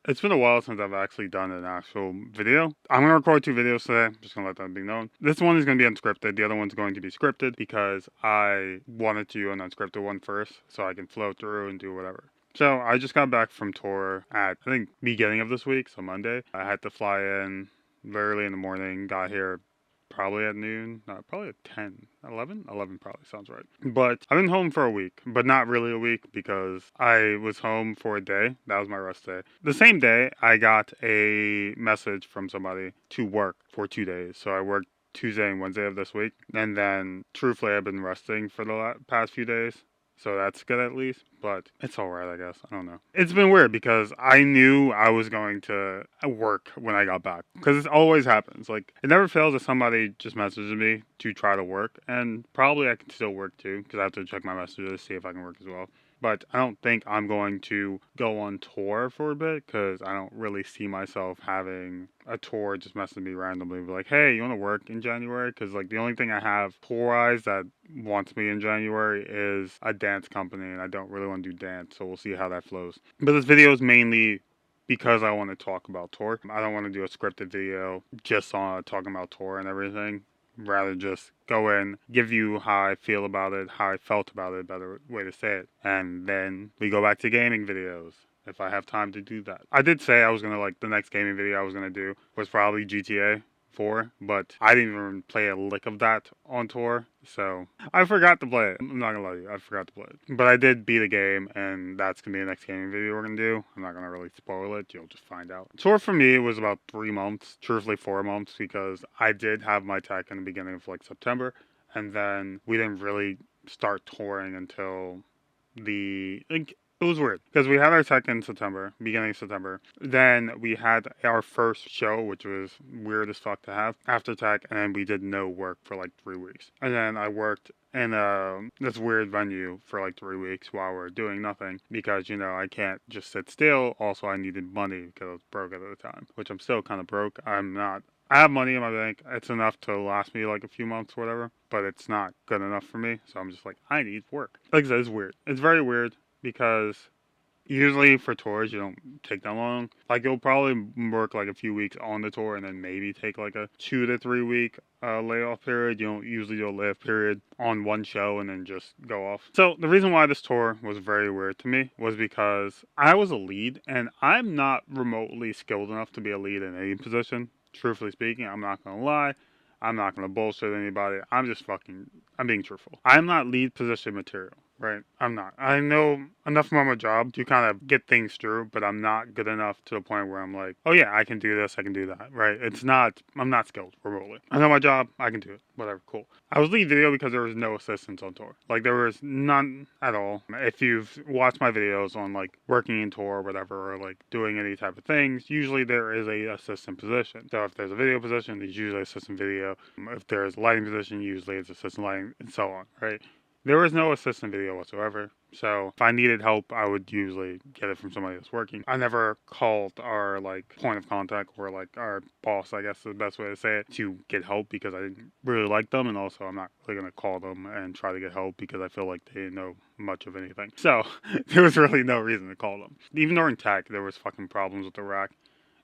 It's been a while since I've actually done an actual video. I'm going to record 2 videos today. I'm just going to let that be known. This one is going to be unscripted. The other one's going to be scripted because I wanted to do an unscripted one first so I can flow through and do whatever. So I just got back from tour at, I think, beginning of this week, so Monday. I had to fly in very early in the morning, got here probably at noon, no, probably at 10, 11? 11 probably sounds right. But I've been home for a week, but not really a week because I was home for a day. That was my rest day. The same day, I got a message from somebody to work for 2 days. So I worked Tuesday and Wednesday of this week. And then, truthfully, I've been resting for the past few days. So that's good at least, but it's alright, I guess. I don't know. It's been weird because I knew I was going to work when I got back. Because it always happens. Like, it never fails if somebody just messages me to try to work. And probably I can still work too, because I have to check my messages to see if I can work as well. But I don't think I'm going to go on tour for a bit because I don't really see myself having a tour just messaging me randomly. Be like, hey, you want to work in January? Because, like, the only thing I have tour wise that wants me in January is a dance company, and I don't really want to do dance, so we'll see how that flows. But this video is mainly because I want to talk about tour. I don't want to do a scripted video just on talking about tour and everything. Rather just go in, give you how I feel about it, how I felt about it, better way to say it. And then we go back to gaming videos if I have time to do that. I did say I was gonna like the next gaming video I was gonna do was probably GTA 4, but I didn't even play a lick of that on tour, so I forgot to play it. I'm not gonna lie to you, I forgot to play it. But I did beat a game, and that's gonna be the next gaming video we're gonna do. I'm not gonna really spoil it, you'll just find out. Tour for me was about 3 months, truthfully 4 months, because I did have my tech in the beginning of like September, and then we didn't really start touring until like it was weird because we had our tech in September, beginning of September. Then we had our first show, which was weird as fuck to have after tech, and then we did no work for like 3 weeks. And then I worked in this weird venue for like 3 weeks while we're doing nothing because I can't just sit still. Also, I needed money because I was broke at the time, which I'm still kind of broke. I'm not. I have money in my bank. It's enough to last me like a few months or whatever, but it's not good enough for me. So I'm just like, I need work. Like I said, it's weird. It's very weird because usually for tours you don't take that long. Like you'll probably work like a few weeks on the tour and then maybe take like a 2 to 3 week layoff period. You don't usually do a layoff period on one show and then just go off. So the reason why this tour was very weird to me was because I was a lead and I'm not remotely skilled enough to be a lead in any position. Truthfully speaking, I'm not gonna lie. I'm not gonna bullshit anybody. I'm being truthful. I'm not lead position material, right? I'm not. I know enough about my job to kind of get things through, but I'm not good enough to the point where I'm like, oh yeah, I can do this, I can do that, right? I'm not skilled remotely. I know my job, I can do it, whatever, cool. I was lead video because there was no assistants on tour. Like there was none at all. If you've watched my videos on like working in tour or whatever, or like doing any type of things, usually there is a assistant position. So if there's a video position, there's usually assistant video. If there's a lighting position, usually it's assistant lighting, and so on, right? There was no assistant video whatsoever. So if I needed help, I would usually get it from somebody that's working. I never called our like point of contact or like our boss, I guess is the best way to say it, to get help because I didn't really like them, and also I'm not really gonna call them and try to get help because I feel like they didn't know much of anything. So there was really no reason to call them. Even during tech, there was fucking problems with the rack,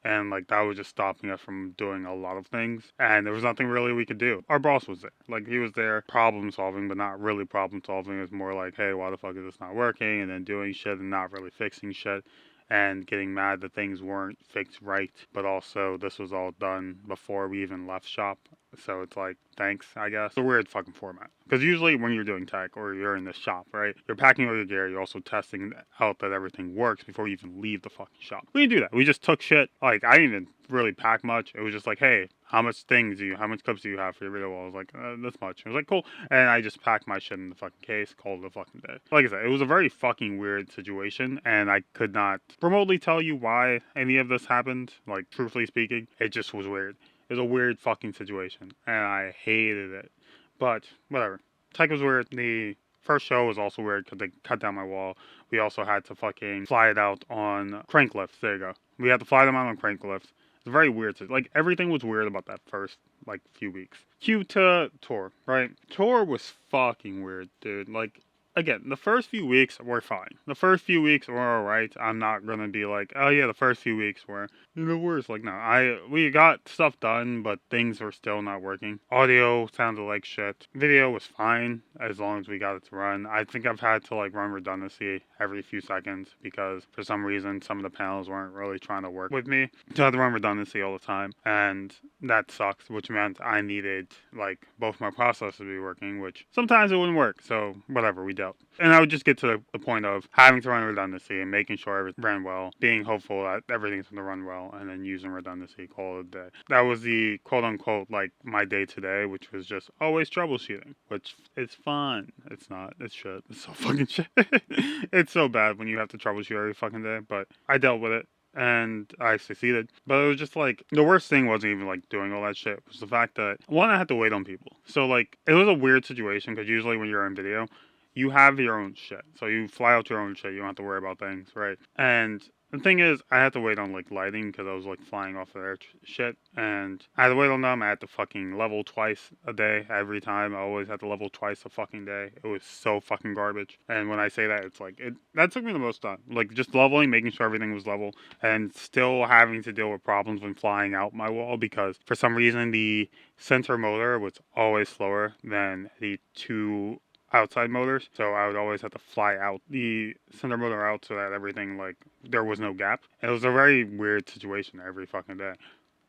and like that was just stopping us from doing a lot of things, and there was nothing really we could do. Our boss was there, like he was there problem solving, but not really problem solving. It was more like, hey, why the fuck is this not working, and then doing shit and not really fixing shit, and getting mad that things weren't fixed right, but also this was all done before we even left shop. So it's like, thanks, I guess. It's a weird fucking format. Because usually when you're doing tech or you're in the shop, right, you're packing all your gear, you're also testing out that everything works before you even leave the fucking shop. We didn't do that. We just took shit. Like, I didn't even really pack much. It was just like, hey, how much clips do you have for your video wall? I was like, this much. It was like, cool. And I just packed my shit in the fucking case, called it a fucking day. Like I said, it was a very fucking weird situation, and I could not remotely tell you why any of this happened. Like, truthfully speaking, it just was weird. It was a weird fucking situation, and I hated it. But, whatever. Tech was weird. The first show was also weird because they cut down my wall. We also had to fucking fly it out on crank lifts. There you go. We had to fly them out on crank lifts. It's very weird. Like, everything was weird about that first, like, few weeks. Cue to tour, right? Tour was fucking weird, dude. Like, again, the first few weeks were fine. The first few weeks were alright. I'm not gonna be like, oh yeah, the first few weeks were the worst. Like, no, we got stuff done, but things were still not working. Audio sounded like shit. Video was fine as long as we got it to run. I think I've had to like run redundancy every few seconds because for some reason some of the panels weren't really trying to work with me. So I had to run redundancy all the time, and that sucks, which meant I needed like both my processors to be working, which sometimes it wouldn't work. So whatever, we dealt. And I would just get to the point of having to run redundancy and making sure everything ran well, being hopeful that everything's going to run well, and then using redundancy, call it a day. That was the quote unquote like my day today, which was just always troubleshooting, which is fun. It's not. It's shit. It's so fucking shit. It's so bad when you have to troubleshoot every fucking day, but I dealt with it and I succeeded. But it was just like the worst thing wasn't even like doing all that shit. It was the fact that one, I had to wait on people. So like it was a weird situation because usually when you're in video, you have your own shit. So you fly out your own shit. You don't have to worry about things, right? And the thing is, I had to wait on like lighting because I was like flying off of their shit, and I had to wait on them. I had to fucking level twice a day every time. I always had to level twice a fucking day. It was so fucking garbage. And when I say that, it's like that took me the most time. Like just leveling, making sure everything was level, and still having to deal with problems when flying out my wall because for some reason the center motor was always slower than the two outside motors, so I would always have to fly out the center motor out so that everything like there was no gap. It was a very weird situation every fucking day.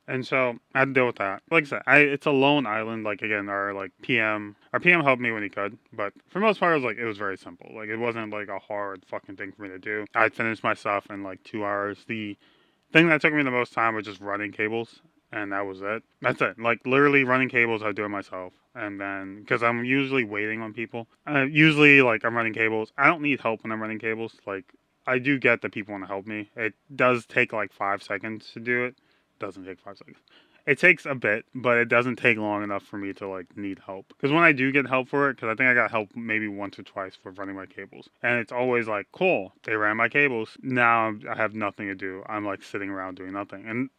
And so I had to deal with that. Like I said, it's a lone island. Like again, our PM helped me when he could, but for the most part, it was very simple. Like it wasn't like a hard fucking thing for me to do. I finished my stuff in like 2 hours. The thing that took me the most time was just running cables, and that was it. That's it. Like literally running cables, I do it myself, and then because I'm usually waiting on people. Usually, like I'm running cables. I don't need help when I'm running cables. Like I do get that people want to help me. It does take like 5 seconds to do it. Doesn't take 5 seconds. It takes a bit, but it doesn't take long enough for me to like need help. Because when I do get help for it, because I think I got help maybe once or twice for running my cables, and it's always like, cool, they ran my cables. Now I have nothing to do. I'm like sitting around doing nothing, and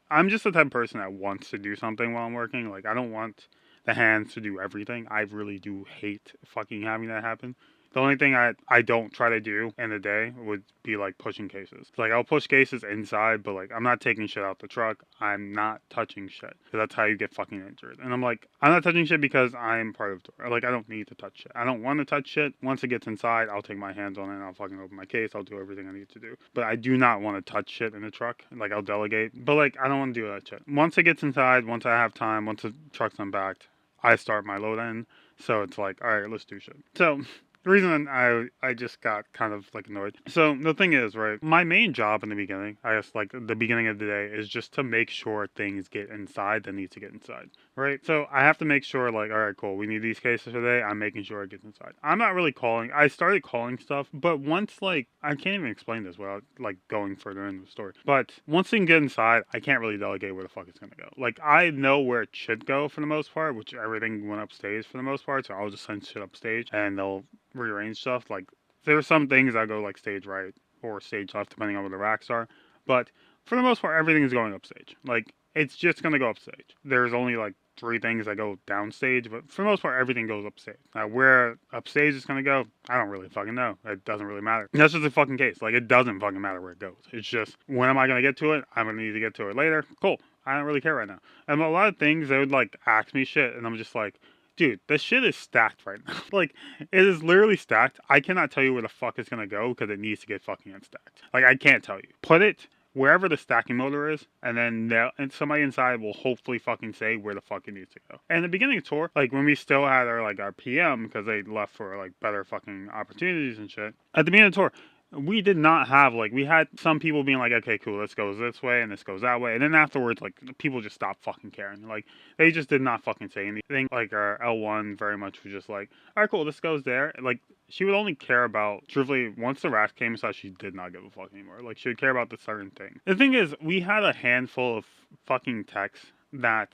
I'm just the type of person that wants to do something while I'm working. Like I don't want the hands to do everything. I really do hate fucking having that happen. The only thing I don't try to do in the day would be like pushing cases. Like I'll push cases inside, but like I'm not taking shit out the truck. I'm not touching shit because that's how you get fucking injured. And I'm like, I'm not touching shit because I'm part of the, like I don't need to touch shit. I don't want to touch shit. Once it gets inside, I'll take my hands on it and I'll fucking open my case. I'll do everything I need to do. But I do not want to touch shit in the truck. Like I'll delegate, but like I don't want to do that shit. Once it gets inside, once I have time, once the truck's unbacked, I start my load in. So it's like, all right, let's do shit. So the reason I just got kind of like annoyed. So the thing is, right, my main job in the beginning, I guess like the beginning of the day is just to make sure things get inside that need to get inside, right? So I have to make sure like, all right, cool, we need these cases today. I'm making sure it gets inside. I'm not really calling. I started calling stuff, but once like, I can't even explain this without like going further into the story. But once things get inside, I can't really delegate where the fuck it's going to go. Like I know where it should go for the most part, which everything went upstage for the most part. So I'll just send shit upstage and they'll rearrange stuff. Like there's some things that go like stage right or stage left depending on where the racks are, but for the most part everything is going upstage. Like it's just gonna go upstage. There's only like 3 things that go downstage, but for the most part everything goes upstage. Now where upstage is gonna go, I don't really fucking know. It doesn't really matter. And that's just the fucking case. Like it doesn't fucking matter where it goes. It's just when am I gonna get to it? I'm gonna need to get to it later. Cool. I don't really care right now. And a lot of things they would like ask me shit, and I'm just like, dude, this shit is stacked right now. Like, it is literally stacked. I cannot tell you where the fuck it's gonna go because it needs to get fucking unstacked. Like, I can't tell you. Put it wherever the stacking motor is, and then and somebody inside will hopefully fucking say where the fuck it needs to go. And the beginning of tour, like when we still had our PM because they left for like better fucking opportunities and shit. At the beginning of tour, we did not have like we had some people being like, okay, cool, this goes this way and this goes that way, and then afterwards like people just stopped fucking caring. Like they just did not fucking say anything. Like our L1 very much was just like, all right, cool, this goes there. Like she would only care about, truthfully, once the racks came inside, she did not give a fuck anymore. Like she would care about the certain thing. The thing is, we had a handful of fucking techs that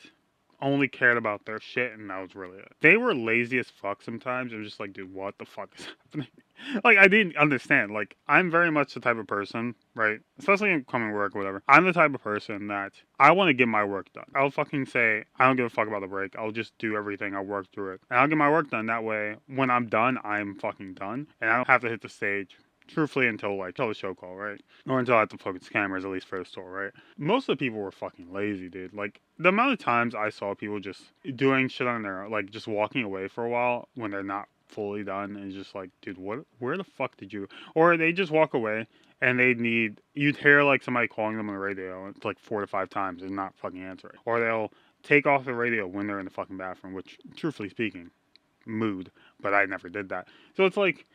only cared about their shit, and that was really it. They were lazy as fuck sometimes. It was just like, dude, what the fuck is happening? Like, I didn't understand. Like, I'm very much the type of person, right? Especially in coming work or whatever. I'm the type of person that I want to get my work done. I'll fucking say, I don't give a fuck about the break. I'll just do everything. I'll work through it. And I'll get my work done. That way, when I'm done, I'm fucking done. And I don't have to hit the stage truthfully until the show call, right? Or until I have to focus cameras, at least for the store, right? Most of the people were fucking lazy, dude. Like, the amount of times I saw people just doing shit on their own, like just walking away for a while when they're not fully done, and just like, dude, where the fuck did you, or they just walk away and you'd hear like somebody calling them on the radio, it's like 4 to 5 times and not fucking answering. Or they'll take off the radio when they're in the fucking bathroom, which, truthfully speaking, mood, but I never did that. So it's like,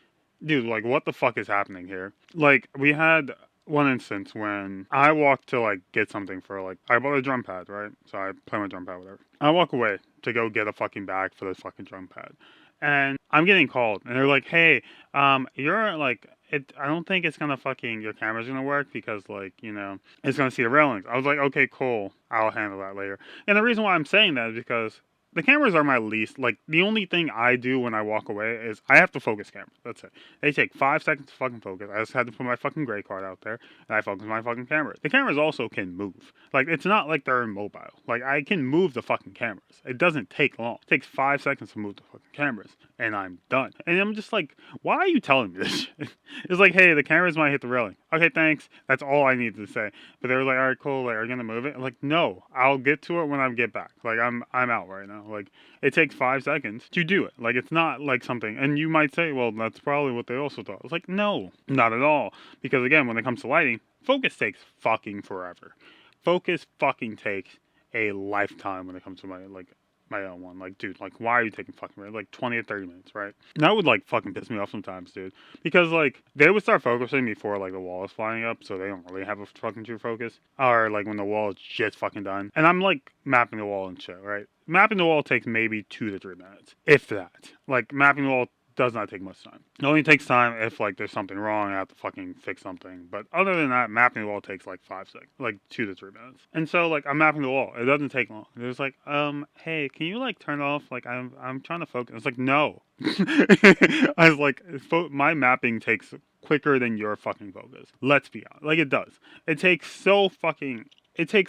dude, like, what the fuck is happening here? Like, we had one instance when I walked to, like, get something for, like, I bought a drum pad, right? So I play my drum pad, whatever. I walk away to go get a fucking bag for this fucking drum pad. And I'm getting called, and they're like, hey, you're, like, I don't think it's gonna fucking, your camera's gonna work because, like, it's gonna see the railings. I was like, okay, cool. I'll handle that later. And the reason why I'm saying that is because the cameras are my least, like, the only thing I do when I walk away is I have to focus cameras. That's it. They take 5 seconds to fucking focus. I just had to put my fucking gray card out there, and I focus my fucking cameras. The cameras also can move. Like, it's not like they're immobile. Like, I can move the fucking cameras. It doesn't take long. It takes 5 seconds to move the fucking cameras, and I'm done. And I'm just like, why are you telling me this shit? It's like, hey, the cameras might hit the railing. Okay, thanks. That's all I needed to say. But they were like, all right, cool. Like, are you gonna move it? I'm like, no. I'll get to it when I get back. Like, I'm out right now. Like, it takes 5 seconds to do it. Like, it's not like something. And you might say, well, that's probably what they also thought. It's like, no, not at all. Because again, when it comes to lighting, focus takes fucking forever. Focus fucking takes a lifetime when it comes to my own one. Like, dude, like, why are you taking fucking, like, 20 or 30 minutes, right? And that would, like, fucking piss me off sometimes, dude. Because, like, they would start focusing before, like, the wall is flying up, so they don't really have a fucking true focus. Or, like, when the wall is just fucking done. And I'm, like, mapping the wall and shit, right? Mapping the wall takes maybe 2 to 3 minutes. If that. Like, mapping the wall does not take much time. It only takes time if, like, there's something wrong and I have to fucking fix something. But other than that, mapping the wall takes, like, 5 seconds. Like, 2 to 3 minutes. And so, like, I'm mapping the wall. It doesn't take long. It's like, hey, can you, like, turn it off? Like, I'm trying to focus. It's like, no. I was like, my mapping takes quicker than your fucking focus. Let's be honest. Like, it does. It takes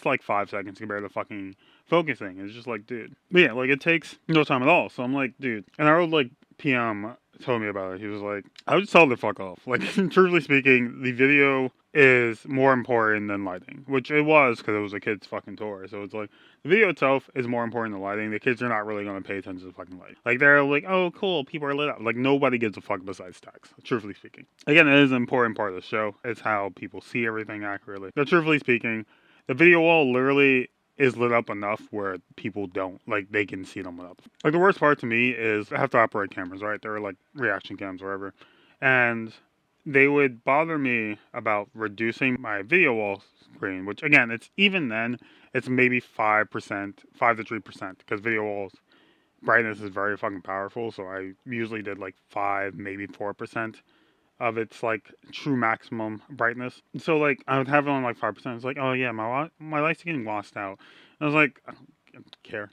like 5 seconds compared to fucking focusing. It's just like, dude. But yeah, like, it takes no time at all. So I'm like, dude. And I would, like, PM told me about it. He was like, I would just tell the fuck off. Like, truthfully speaking, the video is more important than lighting, which it was because it was a kid's fucking tour. So it's like, the video itself is more important than lighting. The kids are not really going to pay attention to fucking light. Like, they're like, oh, cool, people are lit up. Like, nobody gives a fuck besides stacks, truthfully speaking. Again, it is an important part of the show. It's how people see everything accurately. But truthfully speaking, the video wall literally is lit up enough where people don't, like, they can see them lit up. Like, the worst part to me is I have to operate cameras, right? They're like reaction cams, whatever. And they would bother me about reducing my video wall screen, which again, it's even then, it's maybe 5%, 5 to 3%, because video walls brightness is very fucking powerful. So I usually did like 5, maybe 4% of its like true maximum brightness. So like I would have it on like 5%. It's like, oh yeah, my lights are getting washed out. And I was like, I don't care.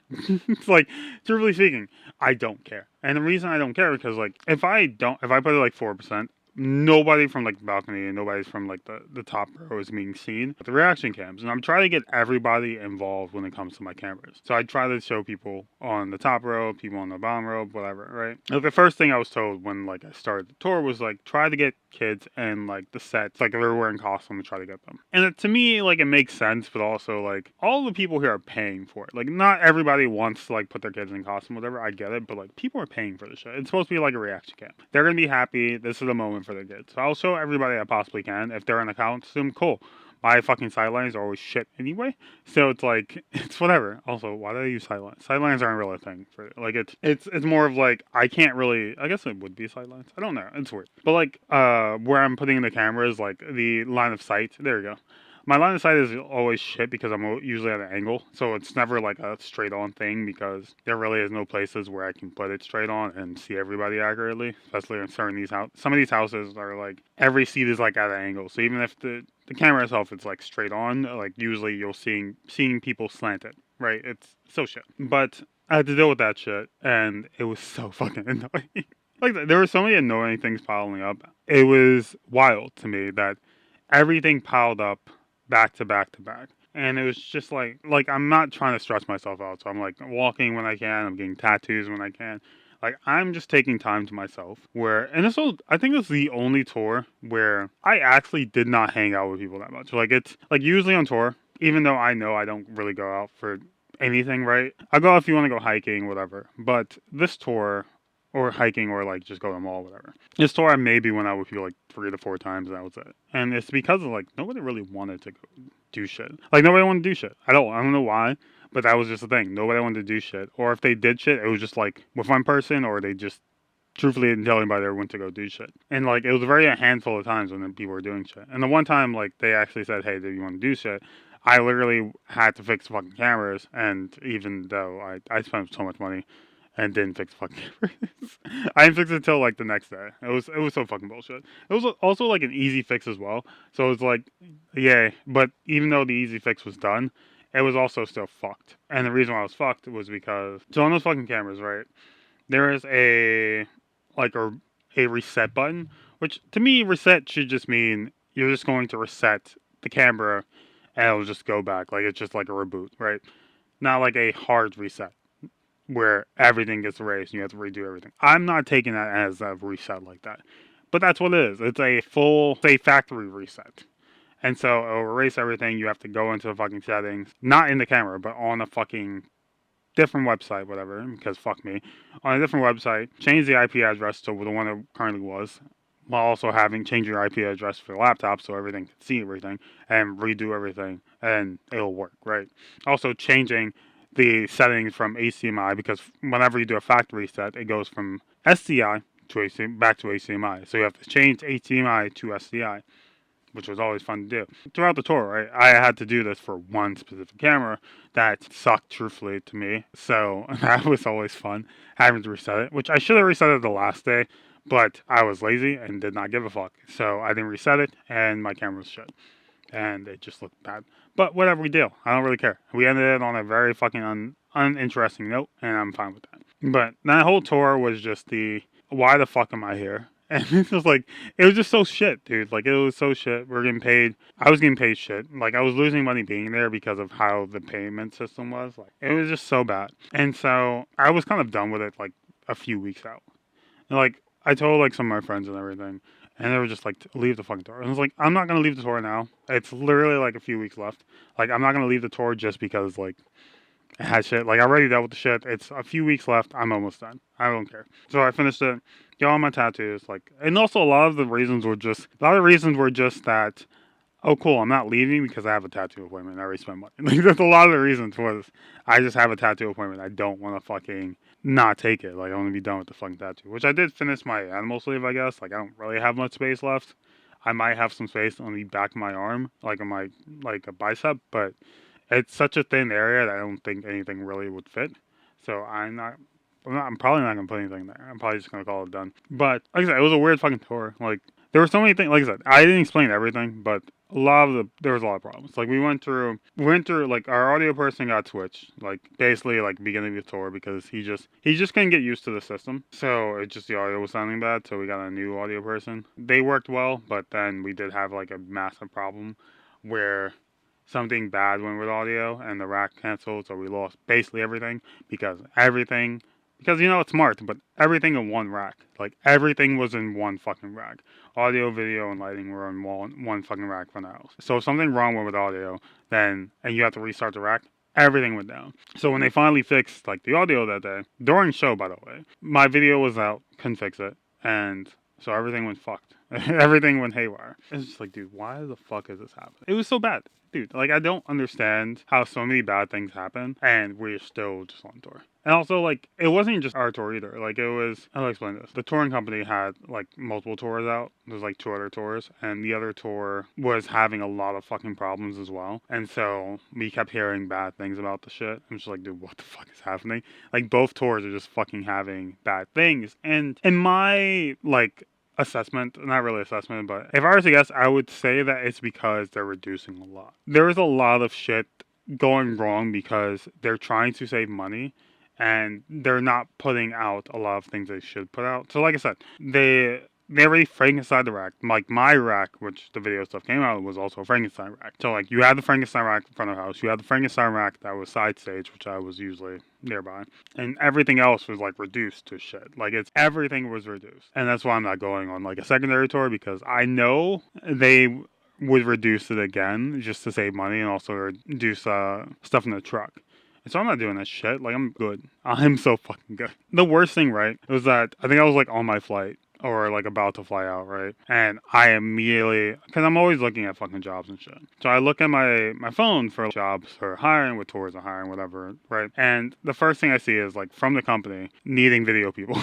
It's like, truthfully speaking, I don't care. And the reason I don't care is because like if I put it like 4%, nobody from like the balcony and nobody's from like the top row is being seen. But the reaction cams, and I'm trying to get everybody involved when it comes to my cameras. So I try to show people on the top row, people on the bottom row, whatever, right? Like the first thing I was told when like I started the tour was like try to get kids and like the sets, like they're wearing costumes, to try to get them. And to me, like it makes sense, but also like all the people here are paying for it. Like not everybody wants to like put their kids in costume, whatever. I get it, but like people are paying for the shit. It's supposed to be like a reaction cam. They're gonna be happy. This is the moment for their kids. So I'll show everybody I possibly can. If they're in a costume, cool. My fucking sidelines are always shit anyway. So it's like, it's whatever. Also, why do I use sidelines? Sidelines aren't really a thing for it. Like it's more of like, I can't really, I guess it would be sidelines. I don't know. It's weird. But like, where I'm putting the camera is like the line of sight. There we go. My line of sight is always shit because I'm usually at an angle. So it's never like a straight on thing because there really is no places where I can put it straight on and see everybody accurately. Especially in some of these houses are like, every seat is like at an angle. So even if the camera itself is like straight on, like usually you'll seeing people slanted. right? It's so shit. But I had to deal with that shit, and it was so fucking annoying. Like, there were so many annoying things piling up. It was wild to me that everything piled up back to back to back. And it was just like I'm not trying to stress myself out. So I'm like walking when I can. I'm getting tattoos when I can. Like I'm just taking time to myself. And this was, I think, this was the only tour where I actually did not hang out with people that much. Like it's like usually on tour, even though I know I don't really go out for anything, right? I go out if you want to go hiking, whatever. But this tour, or hiking, or like just go to the mall, whatever. This tour I maybe went out with you like 3 to 4 times, and that was it. And it's because of like nobody really wanted to go do shit. Like nobody wanted to do shit. I don't know why, but that was just the thing. Nobody wanted to do shit. Or if they did shit, it was just like with one person, or they just truthfully didn't tell anybody they went to go do shit. And like it was a handful of times when people were doing shit. And the one time like they actually said, "Hey, do you want to do shit?" I literally had to fix fucking cameras, and even though I spent so much money and didn't fix the fucking cameras, I didn't fix it until like the next day. It was so fucking bullshit. It was also like an easy fix as well. So it was like, yeah, but even though the easy fix was done, it was also still fucked. And the reason why I was fucked was because so on those fucking cameras, right? There is like a reset button, which to me reset should just mean you're just going to reset the camera and it'll just go back. Like it's just like a reboot, right? Not like a hard reset where everything gets erased and you have to redo everything. I'm not taking that as a reset like that. But that's what it is. It's a factory reset. And so it'll erase everything. You have to go into the fucking settings, not in the camera, but on a fucking different website, whatever, because fuck me, on a different website, change the IP address to the one it currently was, while also having change your IP address for the laptop so everything can see everything and redo everything and it'll work, right? Also changing the settings from HDMI because whenever you do a factory set, it goes from SDI to HDMI, back to HDMI. So you have to change HDMI to SDI, which was always fun to do. Throughout the tour, right, I had to do this for one specific camera that sucked, truthfully, to me. So that was always fun, having to reset it, which I should have reset it the last day, but I was lazy and did not give a fuck. So I didn't reset it, and my camera was shut. And it just looked bad. But whatever we do, I don't really care. We ended it on a very fucking uninteresting note, and I'm fine with that. But that whole tour was just why the fuck am I here? And it was like, it was just so shit, dude. Like, it was so shit. We are getting paid. I was getting paid shit. Like, I was losing money being there because of how the payment system was. Like, it was just so bad. And so I was kind of done with it, like, a few weeks out. And, like, I told, like, some of my friends and everything. And they were just like, leave the fucking tour. And I was like, I'm not going to leave the tour now. It's literally, like, a few weeks left. Like, I'm not going to leave the tour just because, like, it had shit. Like, I already dealt with the shit. It's a few weeks left. I'm almost done. I don't care. So I finished it. Got all my tattoos. Like, and also a lot of the reasons were just that, oh, cool, I'm not leaving because I have a tattoo appointment. I already spent money. Like, that's a lot of the reasons was I just have a tattoo appointment. I don't want to fucking not take it. Like, I want to be done with the fucking tattoo. Which I did finish my animal sleeve, I guess. Like, I don't really have much space left. I might have some space on the back of my arm, like on my, like a bicep, but it's such a thin area that I don't think anything really would fit. So I'm probably not gonna put anything there. I'm probably just gonna call it done. But like I said, it was a weird fucking tour. Like there were so many things. Like I said, I didn't explain everything, but there was a lot of problems. Like we went through like our audio person got switched. Like basically like beginning of the tour because he just couldn't get used to the system. So it just the audio was sounding bad. So we got a new audio person. They worked well, but then we did have like a massive problem where something bad went with audio and the rack canceled, so we lost basically everything because it's smart, but everything in one rack. Like everything was in one fucking rack. Audio, video, and lighting were in one fucking rack for the house. So if something wrong went with audio, and you have to restart the rack, everything went down. So when they finally fixed like the audio that day, during show by the way, my video was out, couldn't fix it, and so everything went fucked. Everything went haywire. It's just like, dude, why the fuck is this happening? It was so bad. Dude, like, I don't understand how so many bad things happen and we're still just on tour. And also, like, it wasn't just our tour either. Like, it was, how do I explain this? The touring company had, like, multiple tours out. There's, like, 2 other tours. And the other tour was having a lot of fucking problems as well. And so we kept hearing bad things about the shit. I'm just like, dude, what the fuck is happening? Like, both tours are just fucking having bad things. And in my, like, assessment, not really assessment, but if I was to guess, I would say that it's because they're reducing a lot. There was a lot of shit going wrong because they're trying to save money and they're not putting out a lot of things they should put out. So like I said, they already Frankenstein the rack. Like my rack, which the video stuff came out, was also a Frankenstein rack. So like you had the Frankenstein rack in front of the house, you had the Frankenstein rack that was side stage, which I was usually nearby, and everything else was like reduced to shit. Like it's everything was reduced, and that's why I'm not going on like a secondary tour because I know they would reduce it again just to save money and also reduce stuff in the truck. And so I'm not doing that shit. Like I'm good. I'm so fucking good. The worst thing, right, was that I think I was like on my flight or like about to fly out, right? And I immediately, because I'm always looking at fucking jobs and shit. So I look at my phone for jobs for hiring, with tours or hiring, whatever, right? And the first thing I see is like from the company needing video people.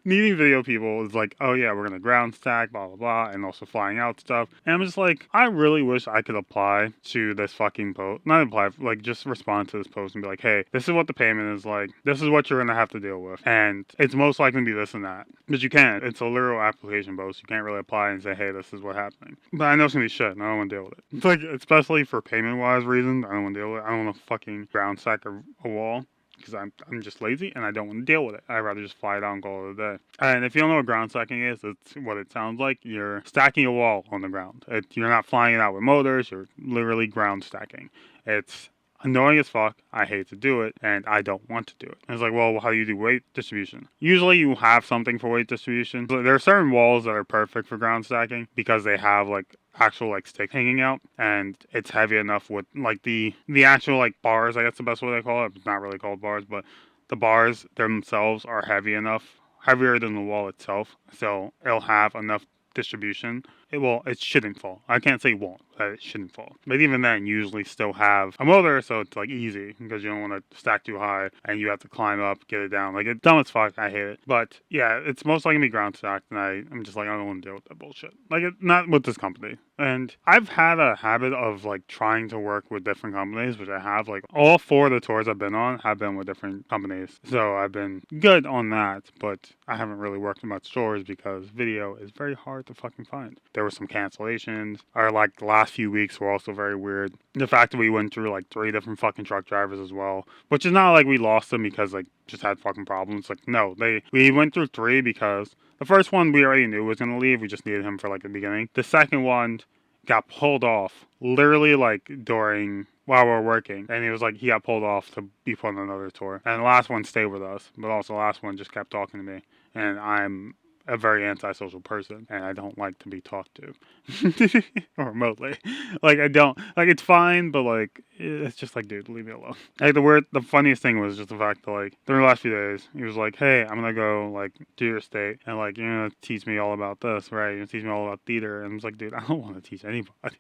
Needing video people is like, oh yeah, we're gonna ground stack, blah blah blah, and also flying out stuff. And I'm just like, I really wish I could apply to this fucking post, not apply, like just respond to this post and be like, hey, this is what the payment is like, this is what you're gonna have to deal with, and it's most likely to be this and that. But you can't. It's a literal application post. You can't really apply and say, hey, this is what's happening. But I know it's gonna be shit, and I don't want to deal with it. It's like, especially for payment wise reasons, I don't want to deal with it. I don't want to fucking ground stack a wall because I'm just lazy and I don't want to deal with it. I'd rather just fly it out and call it a day. And if you don't know what ground stacking is, it's what it sounds like. You're stacking a wall on the ground. You're not flying it out with motors. You're literally ground stacking. It's annoying as fuck. I hate to do it, and I don't want to do it. And it's like, well, how do you do weight distribution? Usually you have something for weight distribution. So there are certain walls that are perfect for ground stacking because they have like actual like stick hanging out and it's heavy enough with like the actual like bars, I guess the best way they call it. It's not really called bars, but the bars themselves are heavy enough, heavier than the wall itself, so it'll have enough distribution. It shouldn't fall. I can't say it won't, but it shouldn't fall. But even then, you usually still have a motor, so it's like easy because you don't want to stack too high and you have to climb up, get it down. Like it's dumb as fuck. I hate it. But yeah, it's most likely gonna be ground stacked, and I'm just like I don't want to deal with that bullshit. Like not with this company. And I've had a habit of like trying to work with different companies, which I have. Like all 4 of the tours I've been on have been with different companies, so I've been good on that. But I haven't really worked with much tours because video is very hard to fucking find. There were some cancellations. Or like the last few weeks were also very weird. The fact that we went through like 3 different fucking truck drivers as well, which is not like we lost them because like just had fucking problems. Like no, we went through 3 because the first one we already knew was gonna leave. We just needed him for like the beginning. The second one got pulled off literally like during while we were working, and he got pulled off to be put on another tour. And the last one stayed with us, but also the last one just kept talking to me, and I'm a very antisocial person, and I don't like to be talked to or remotely. Like I don't like it's fine, but like it's just like, dude, leave me alone. Like the funniest thing was just the fact that like during the last few days, he was like, hey, I'm gonna go like to your state and like you're gonna teach me all about this, right? You're gonna teach me all about theater, and I was like, dude, I don't want to teach anybody.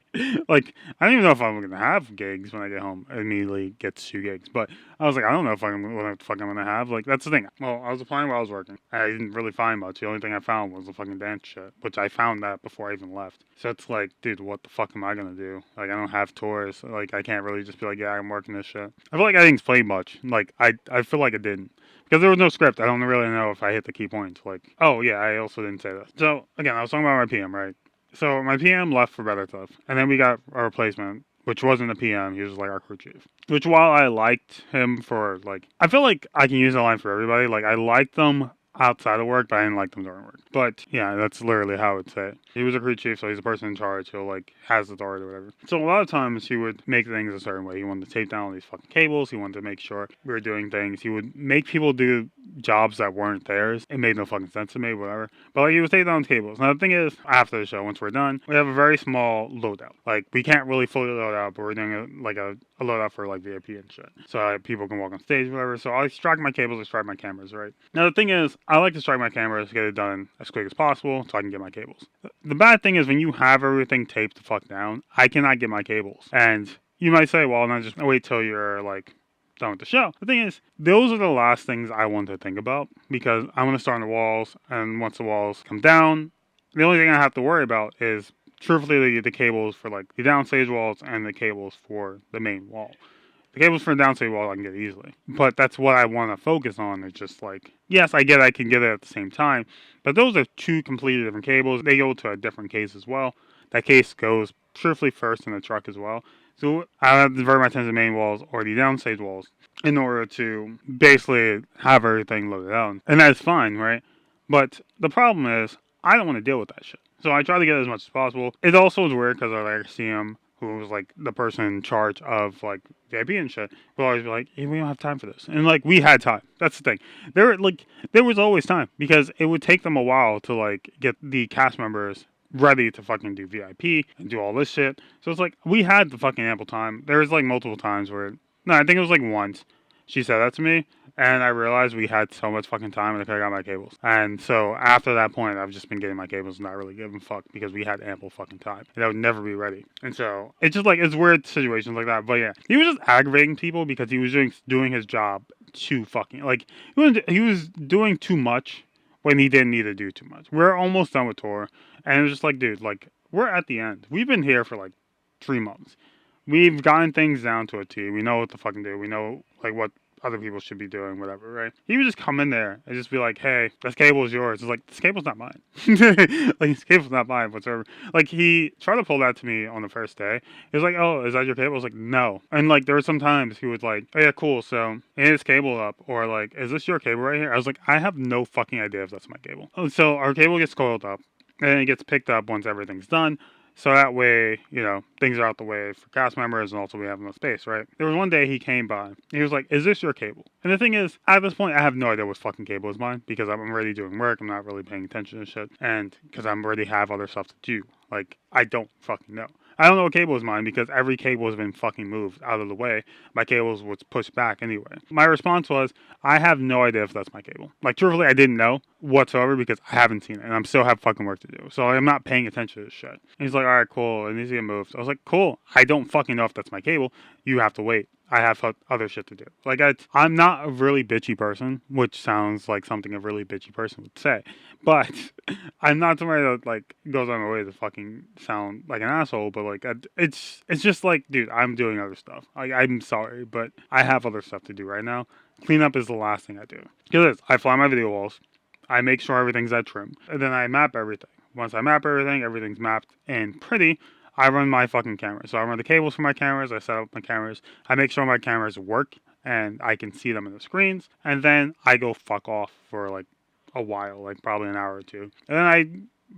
Like I don't even know if I'm gonna have gigs when I get home. I immediately get 2 gigs, but I was like, I don't know if I'm what the fuck I'm gonna have. Like that's the thing. Well, I was applying while I was working. I didn't really find much. The only thing I found was the fucking dance shit, which I found that before I even left. So it's like, dude, what the fuck am I gonna do? Like I don't have tours. Like I can't really just be like, yeah, I'm working this shit. I feel like I didn't explain much. Like I feel like I didn't. Because there was no script. I don't really know if I hit the key points. Like, oh yeah, I also didn't say that. So again, I was talking about my PM, right? So my PM left for better stuff, and then we got a replacement, which wasn't a PM. He was like our crew chief. Which while I liked him for like, I feel like I can use that line for everybody. Like I liked them outside of work, but I didn't like them during work. But yeah, that's literally how I would say it. He was a crew chief, so he's the person in charge who like has authority or whatever. So a lot of times he would make things a certain way. He wanted to tape down all these fucking cables. He wanted to make sure we were doing things. He would make people do jobs that weren't theirs. It made no fucking sense to me, whatever. But like he would take down cables. Now the thing is, after the show, once we're done, we have a very small loadout. Like we can't really fully load out, but we're doing a loadout for like VIP and shit. So people can walk on stage, whatever. So I extract my cables, extract my cameras, right? Now the thing is, I like to strike my cameras, get it done as quick as possible so I can get my cables. The bad thing is when you have everything taped the fuck down, I cannot get my cables. And you might say, well, now just wait till you're like done with the show. The thing is, those are the last things I want to think about because I'm going to start on the walls, and once the walls come down, the only thing I have to worry about is truthfully the cables for like the downstage walls and the cables for the main wall. The cables for the downstage wall I can get easily. But that's what I want to focus on. It's just like, yes, I can get it at the same time. But those are 2 completely different cables. They go to a different case as well. That case goes truthfully first in the truck as well. So I have to divert my attention to the main walls or the downstage walls in order to basically have everything loaded out. And that's fine, right? But the problem is, I don't want to deal with that shit. So I try to get as much as possible. It also was weird because I like see him, who was like the person in charge of like VIP and shit, would always be like, hey, we don't have time for this. And like we had time. That's the thing. There was always time because it would take them a while to like get the cast members ready to fucking do VIP and do all this shit. So it's like we had the fucking ample time. There was like multiple times where no, I think it was like once she said that to me, and I realized we had so much fucking time and I could have got my cables. And so after that point, I've just been getting my cables and not really giving a fuck because we had ample fucking time. And I would never be ready. And so it's just like, it's weird situations like that. But yeah, he was just aggravating people because he was doing his job too fucking, like, he was doing too much when he didn't need to do too much. We're almost done with tour. And it was just like, dude, like, we're at the end. We've been here for like 3 months. We've gotten things down to a T. We know what to fucking do. We know like what other people should be doing, whatever, right? He would just come in there and just be like, hey, this cable is yours. It's like, this cable's not mine. Like, this cable's not mine whatsoever. Like, he tried to pull that to me on the first day. He was like, oh, is that your cable? I was like, no. And like, there were some times he would like, oh yeah, cool. So, is this cable up? Or like, is this your cable right here? I was like, I have no fucking idea if that's my cable. So, our cable gets coiled up and it gets picked up once everything's done. So that way, you know, things are out the way for cast members and also we have enough space, right? There was one day he came by. He was like, is this your cable? And the thing is, at this point, I have no idea what fucking cable is mine because I'm already doing work. I'm not really paying attention to shit. And because I'm already have other stuff to do. Like, I don't fucking know. I don't know what cable is mine because every cable has been fucking moved out of the way. My cables was pushed back anyway. My response was, I have no idea if that's my cable. Like, truthfully, I didn't know whatsoever because I haven't seen it and I'm still have fucking work to do. So I'm not paying attention to this shit. And he's like, all right, cool. It needs to get moved. I was like, cool. I don't fucking know if that's my cable. You have to wait. I have other shit to do. Like, I'm not a really bitchy person, which sounds like something a really bitchy person would say. But I'm not somebody that, like, goes on my way to fucking sound like an asshole. But, like, it's just like, dude, I'm doing other stuff. Like, I'm sorry, but I have other stuff to do right now. Cleanup is the last thing I do. Because I fly my video walls. I make sure everything's at trim. And then I map everything. Once I map everything, everything's mapped and pretty. I run my fucking cameras. So I run the cables for my cameras. I set up my cameras. I make sure my cameras work and I can see them in the screens. And then I go fuck off for like a while, like probably an hour or two. And then I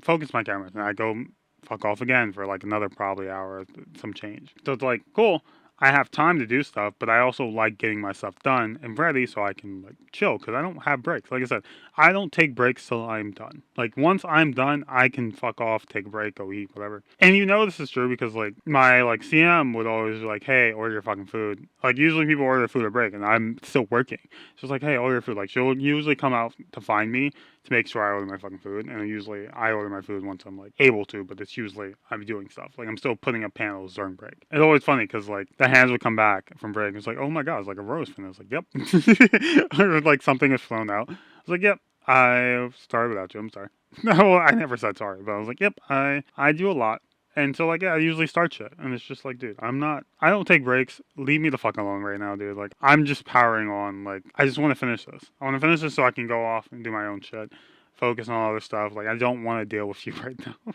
focus my cameras and I go fuck off again for like another probably hour, some change. So it's like, cool. I have time to do stuff, but I also like getting my stuff done and ready so I can like chill because I don't have breaks. Like I said, I don't take breaks till I'm done. Like once I'm done, I can fuck off, take a break, go eat, whatever. And you know this is true because like my like CM would always be like, hey, order your fucking food. Like usually people order their food at break and I'm still working. So it's like, hey, order your food. Like she'll usually come out to find me to make sure I order my fucking food. And usually I order my food once I'm like able to, but it's usually I'm doing stuff. Like I'm still putting up panels during break. It's always funny because like the hands would come back from break. It's like, oh my god, it's like a roast. And I was like, yep. Or like something is flown out. I was like, yep. I started without you. I'm sorry. No, I never said sorry, but I was like, yep. I do a lot. And so, like, yeah, I usually start shit. And it's just like, dude, I don't take breaks. Leave me the fuck alone right now, dude. Like, I'm just powering on. Like, I just want to finish this. I want to finish this so I can go off and do my own shit. Focus on other stuff. Like, I don't want to deal with you right now.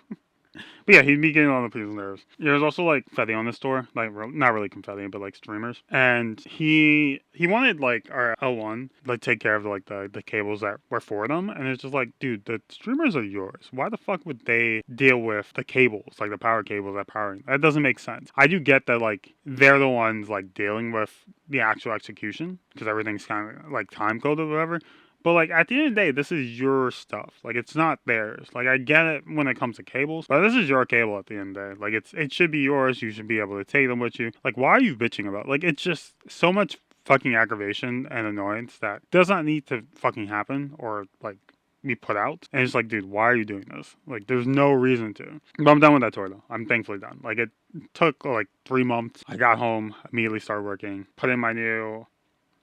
But yeah, he'd be getting on the people's nerves. There's also like confetti on the store, like not really confetti, but like streamers. And he wanted like our L1 like take care of like the cables that were for them. And it's just like, dude, the streamers are yours. Why the fuck would they deal with the cables, like the power cables that powering? That doesn't make sense. I do get that like they're the ones like dealing with the actual execution because everything's kind of like time coded or whatever. But like at the end of the day, this is your stuff. Like it's not theirs. Like I get it when it comes to cables, but this is your cable at the end of the day. Like it should be yours. You should be able to take them with you. Like why are you bitching about? Like it's just so much fucking aggravation and annoyance that does not need to fucking happen or like be put out. And it's like, dude, why are you doing this? Like there's no reason to. But I'm done with that tour though. I'm thankfully done. Like it took like 3 months. I got home, immediately started working, put in my new.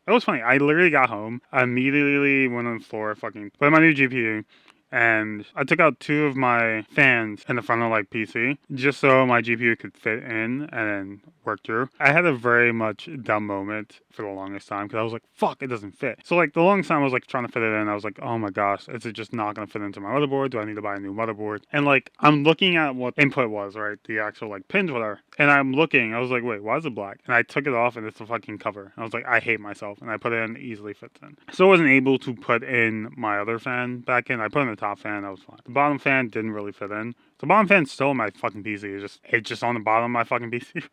It was funny. I literally got home, immediately went on the floor, fucking put in my new GPU, and I took out 2 of my fans in the front of like PC just so my GPU could fit in and then work through. I had a very much dumb moment for the longest time because I was like, fuck, it doesn't fit. So like the longest time I was like trying to fit it in, I was like, oh my gosh, is it just not gonna fit into my motherboard? Do I need to buy a new motherboard? And like I'm looking at what input was, right? The actual like pins, whatever. And I'm looking, I was like, wait, why is it black? And I took it off and it's a fucking cover. I was like, I hate myself. And I put it in, easily fits in. So I wasn't able to put in my other fan back in. I put in the top fan, that was fine. The bottom fan didn't really fit in. The bottom fan's still in my fucking PC. It's just on the bottom of my fucking PC.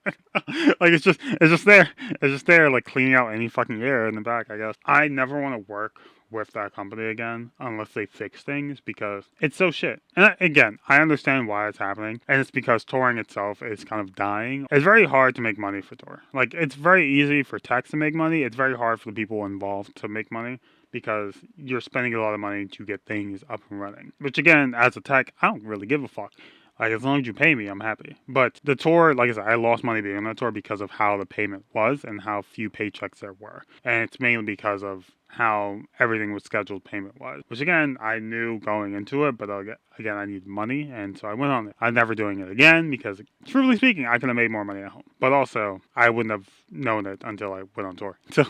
Like it's just there. It's just there, like cleaning out any fucking air in the back, I guess. I never want to work with that company again unless they fix things because it's so shit. And again, I understand why it's happening, and it's because touring itself is kind of dying. It's very hard to make money for tour. Like it's very easy for techs to make money. It's very hard for the people involved to make money because you're spending a lot of money to get things up and running. Which again, as a tech, I don't really give a fuck. Like, as long as you pay me, I'm happy. But the tour, like I said, I lost money being on that tour because of how the payment was and how few paychecks there were. And it's mainly because of how everything was scheduled payment-wise. Which, again, I knew going into it, but again, I needed money, and so I went on it. I'm never doing it again because, truthfully speaking, I could have made more money at home. But also, I wouldn't have known it until I went on tour. So,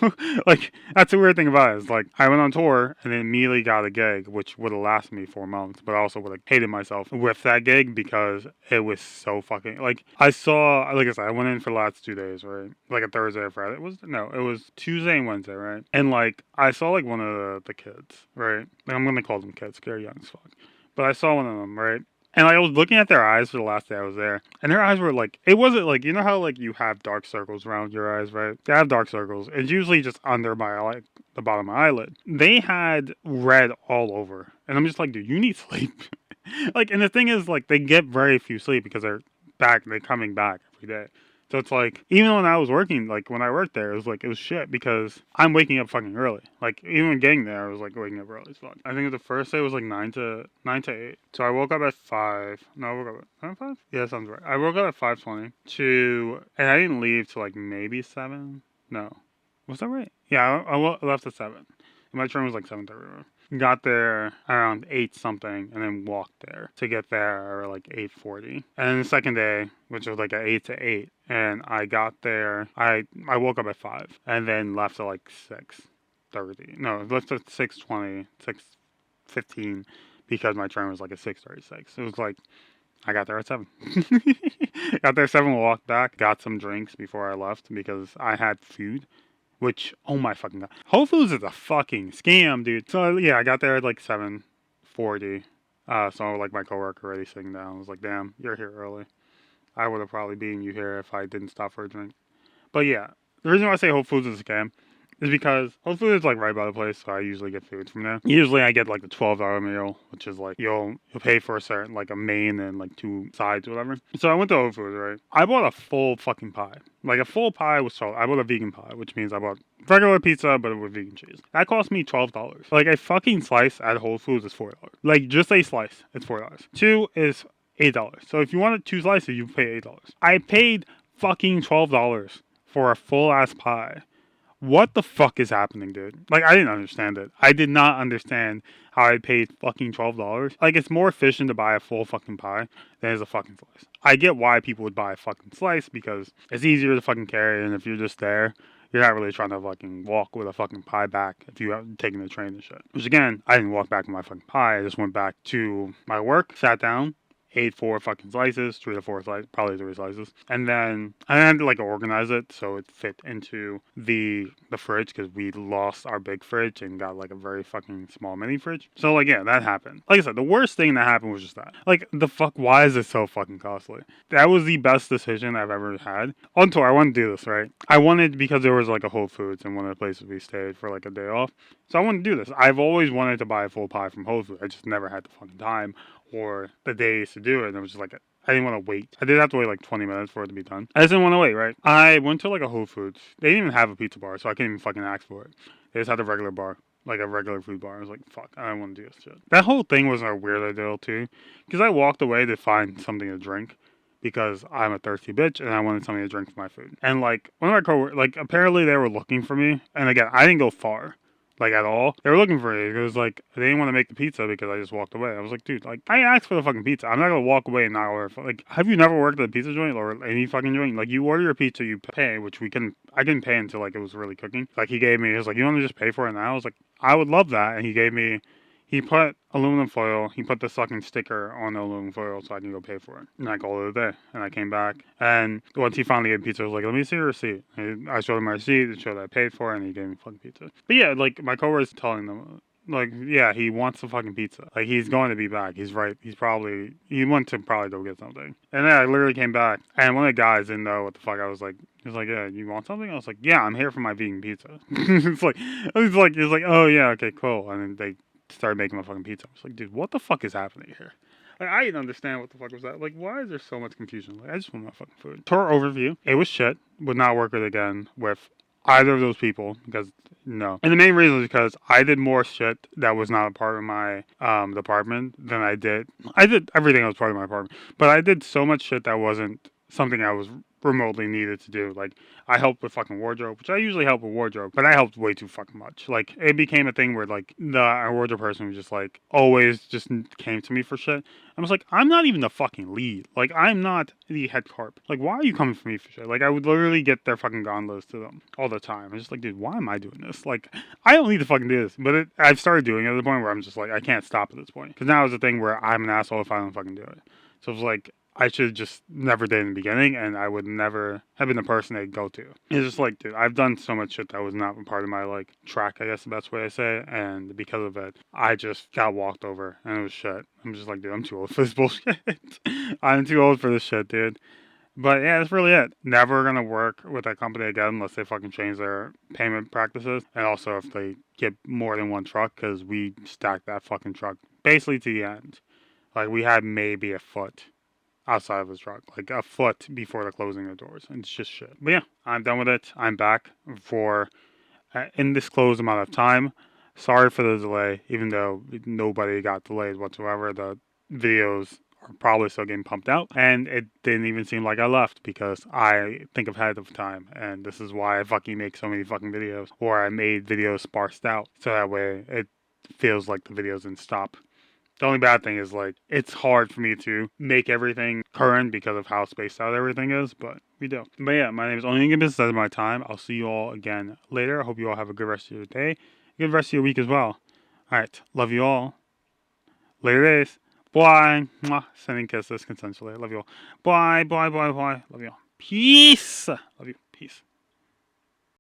like, that's the weird thing about it. Is, like, I went on tour and then immediately got a gig, which would have lasted me 4 months, but I also would have hated myself with that gig because it was so fucking, like, I saw, like I said, I went in for the last 2 days, right? Like a Thursday or Friday. It was Tuesday and Wednesday, right? And, like, I saw, like, one of the kids, right? Like, I'm going to call them kids, they're young as fuck. But I saw one of them, right? And like, I was looking at their eyes for the last day I was there, and their eyes were like, it wasn't like, you know how like you have dark circles around your eyes, right? They have dark circles. It's usually just under my like the bottom of my eyelid. They had red all over, and I'm just like, dude, you need sleep. Like, and the thing is, like, they get very few sleep because they're coming back every day. So it's like, even when I was working, like when I worked there, it was shit because I'm waking up fucking early. Like even when getting there, I was like waking up early as fuck. I think the first day was like 9 to 8. So I woke up at 5. No, I woke up at 5? Yeah, that sounds right. I woke up at 5:20 and I didn't leave till like maybe 7. No, was that right? Yeah, I left at 7. My train was like 7:30. Got there around 8 something and then walked there to get there like 8:40. And then the second day, which was like at 8 to 8, and I got there, I woke up at 5 and then left at like 6:30. No, left at 6:20, 6:15 because my train was like at 6:36. It was like I got there at 7. Got there at 7, walked back, got some drinks before I left because I had food. Which, oh my fucking god. Whole Foods is a fucking scam, dude. So, yeah, I got there at like 7:40. So, like, my coworker already sitting down. I was like, damn, you're here early. I would have probably beaten you here if I didn't stop for a drink. But, yeah, the reason why I say Whole Foods is a scam is because Whole Foods is like right by the place, so I usually get food from there. Usually I get like the $12 meal, which is like you'll pay for a certain like a main and like 2 sides or whatever. So I went to Whole Foods, right? I bought a full fucking pie. Like a full pie was $12. I bought a vegan pie, which means I bought regular pizza but with vegan cheese. That cost me $12. Like a fucking slice at Whole Foods is $4. Like just a slice, it's $4. 2 is $8. So if you wanted 2 slices, you pay $8. I paid fucking $12 for a full ass pie. What the fuck is happening, dude? Like, I didn't understand it. I did not understand how I paid fucking $12. Like, it's more efficient to buy a full fucking pie than it is a fucking slice. I get why people would buy a fucking slice because it's easier to fucking carry, and if you're just there, you're not really trying to fucking walk with a fucking pie back if you haven't taken the train and shit. Which, again, I didn't walk back with my fucking pie. I just went back to my work, sat down, ate 4 fucking slices, 3 to 4 slices, probably 3 slices, and then I had to like organize it so it fit into the fridge because we lost our big fridge and got like a very fucking small mini fridge. So like yeah, that happened. Like I said, the worst thing that happened was just that. Like the fuck, why is it so fucking costly? That was the best decision I've ever had. On tour, I wanted to do this, right? I wanted because there was like a Whole Foods in one of the places we stayed for like a day off. So I wanted to do this. I've always wanted to buy a full pie from Whole Foods. I just never had the fucking time or the days to do it. And it was just like, I didn't want to wait. I did have to wait like 20 minutes for it to be done. I just didn't want to wait, right? I went to like a Whole Foods. They didn't even have a pizza bar, so I couldn't even fucking ask for it. They just had a regular bar, like a regular food bar. I was like, fuck, I don't want to do this shit. That whole thing was a weird idea too, because I walked away to find something to drink. Because I'm a thirsty bitch and I wanted something to drink for my food. And like one of my coworkers, like apparently they were looking for me. And again, I didn't go far. like at all. They were looking for me. It was like they didn't want to make the pizza because I just walked away. I was like, dude, like I asked for the fucking pizza. I'm not gonna walk away and not order. Like, have you never worked at a pizza joint or any fucking joint? Like, you order your pizza, you pay, which I didn't pay until like it was really cooking. Like he was like, you want to just pay for it now? I was like, I would love that, and he put aluminum foil. He put the fucking sticker on the aluminum foil so I can go pay for it. And I called it a day. And I came back. And once he finally gave pizza, I was like, let me see your receipt. And I showed him my receipt. It showed that I paid for it. And he gave me fucking pizza. But yeah, like my coworker's telling them, like, yeah, he wants the fucking pizza. Like, he's going to be back. He's right. He went to probably go get something. And then I literally came back. And one of the guys didn't know what the fuck I was like. He was like, yeah, you want something? I was like, yeah, I'm here for my vegan pizza. It's like, oh yeah, okay, cool. And then they started making my fucking pizza. I was like, dude, what the fuck is happening here? Like, I didn't understand what the fuck was that. Like, why is there so much confusion? Like, I just want my fucking food. Tour overview. It was shit. Would not work it again with either of those people because no. And the main reason is because I did more shit that was not a part of my department than I did. I did everything that was part of my department, but I did so much shit that wasn't something I was remotely needed to do. Like, I helped with fucking wardrobe, which I usually help with wardrobe, but I helped way too fucking much. Like, it became a thing where, like, our wardrobe person was just, like, always just came to me for shit. I was like, I'm not even the fucking lead. Like, I'm not the head carp. Like, why are you coming for me for shit? Like, I would literally get their fucking gondolas to them all the time. I'm just like, dude, why am I doing this? Like, I don't need to fucking do this. But I've started doing it at the point where I'm just like, I can't stop at this point. Because now it's a thing where I'm an asshole if I don't fucking do it. So it's like, I should just never did in the beginning, and I would never have been the person they'd go to. It's just like, dude, I've done so much shit that was not part of my, like, track, I guess the best way to say it, and because of it, I just got walked over, and it was shit. I'm just like, dude, I'm too old for this bullshit. I'm too old for this shit, dude. But yeah, that's really it. Never gonna work with that company again unless they fucking change their payment practices, and also if they get more than one truck, because we stacked that fucking truck basically to the end. Like, we had maybe a foot outside of his truck, like a foot before the closing of the doors, and it's just shit. But yeah, I'm done with it. I'm back for an indisclosed amount of time. Sorry for the delay, even though nobody got delayed whatsoever. The videos are probably still getting pumped out, and it didn't even seem like I left because I think ahead of time, and this is why I fucking make so many fucking videos, or I made videos sparsed out, so that way it feels like the videos didn't stop. The only bad thing is, like, it's hard for me to make everything current because of how spaced out everything is, but we do. But yeah, my name is Only Business. That's my time. I'll see you all again later. I hope you all have a good rest of your day, good rest of your week as well. All right, love you all. Later days. Bye. Mwah. Sending kisses consensually. Love you all. Bye, bye, bye, bye. Love you all. Peace. Love you. Peace.